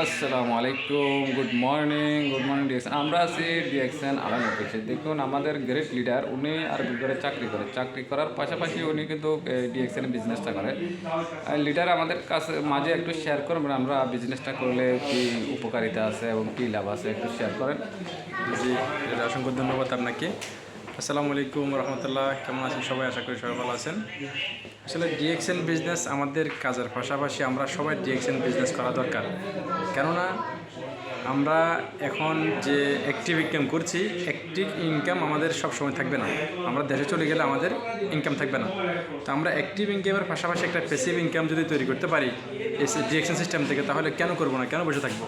আসসালামু আলাইকুম, good morning DXN. আমরা আছি ডিএক্সএন আলান অফিসে। দেখুন, আমাদের গ্রেট লিডার উনি আরবি করে চাকরি করার পাশাপাশি উনি কিন্তু ডিএক্সএন বিজনেসটা করে। লিডার আমাদের কাছে মাঝে একটু শেয়ার করবেন, আমরা বিজনেসটা করলে কি উপকারিতা আছে এবং কী লাভ আছে, একটু শেয়ার করেন। জি, অসংখ্য ধন্যবাদ আপনাকে। আসসালামু আলাইকুম রহমতুল্লাহ, কেমন আছেন সবাই? আশা করি সবাই ভালো আছেন। আসলে ডিএক্সএন বিজনেস আমাদের কাজের পাশাপাশি আমরা সবাই ডিএক্সএন বিজনেস করা দরকার। কেননা আমরা এখন যে অ্যাক্টিভ ইনকাম করছি, অ্যাক্টিভ ইনকাম আমাদের সবসময় থাকবে না। আমরা দেশে চলে গেলে আমাদের ইনকাম থাকবে না। তো আমরা অ্যাক্টিভ ইনকামের পাশাপাশি একটা প্যাসিভ ইনকাম যদি তৈরি করতে পারি এই ডিএক্সএন সিস্টেম থেকে, তাহলে কেন করবো না, কেন বসে থাকবো?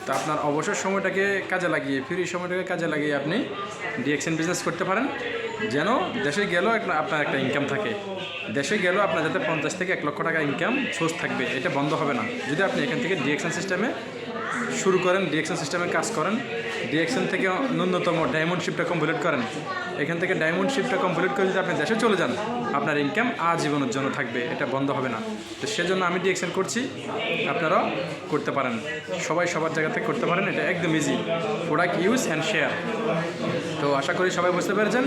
তো আপনার অবসর সময়টাকে কাজে লাগিয়ে, ফ্রি সময়টাকে কাজে লাগিয়ে আপনি ডিএক্সএন বিজনেস করতে পারেন, যেন দেশে গেলেও আপনার একটা ইনকাম থাকে। দেশে গেলেও আপনার যাতে 50 থেকে 1 লক্ষ টাকা ইনকাম সোর্স থাকবে, এটা বন্ধ হবে না যদি আপনি এখান থেকে ডিএক্সএন সিস্টেমে শুরু করেন, ডিএক্সএন সিস্টেমে কাজ করেন, ডিএক্সএন থেকে ন্যূনতম ডায়মন্ড শিপটা কমপ্লিট করেন। এখান থেকে ডায়মন্ড শিপটা কমপ্লিট করে যদি আপনি দেশে চলে যান, আপনার ইনকাম আজীবনের জন্য থাকবে, এটা বন্ধ হবে না। তো সেজন্য আমি ডিএক্সএন করছি, আপনারাও করতে পারেন, সবাই সবার জায়গা থেকে করতে পারেন। এটা একদম easy, product use and share. তো আশা করি সবাই বুঝতে পেরেছেন।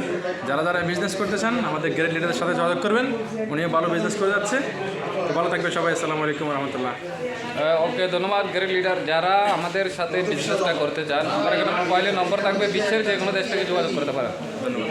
যারা যারা বিজনেস করতে চান আমাদের গ্রেট লিডারের সাথে যোগাযোগ করবেন, উনিও ভালো বিজনেস করে যাচ্ছে। তো ভালো থাকবে সবাই। আসসালামু আলাইকুম রহমতুল্লাহ। ওকে, ধন্যবাদ গ্রেট লিডার। যারা আমাদের সাথে বিজনেসটা করতে চান, আমার এখানে মোবাইলের নম্বর থাকবে, বিশ্বের যে কোনো দেশ থেকে যোগাযোগ করতে পারেন। ধন্যবাদ।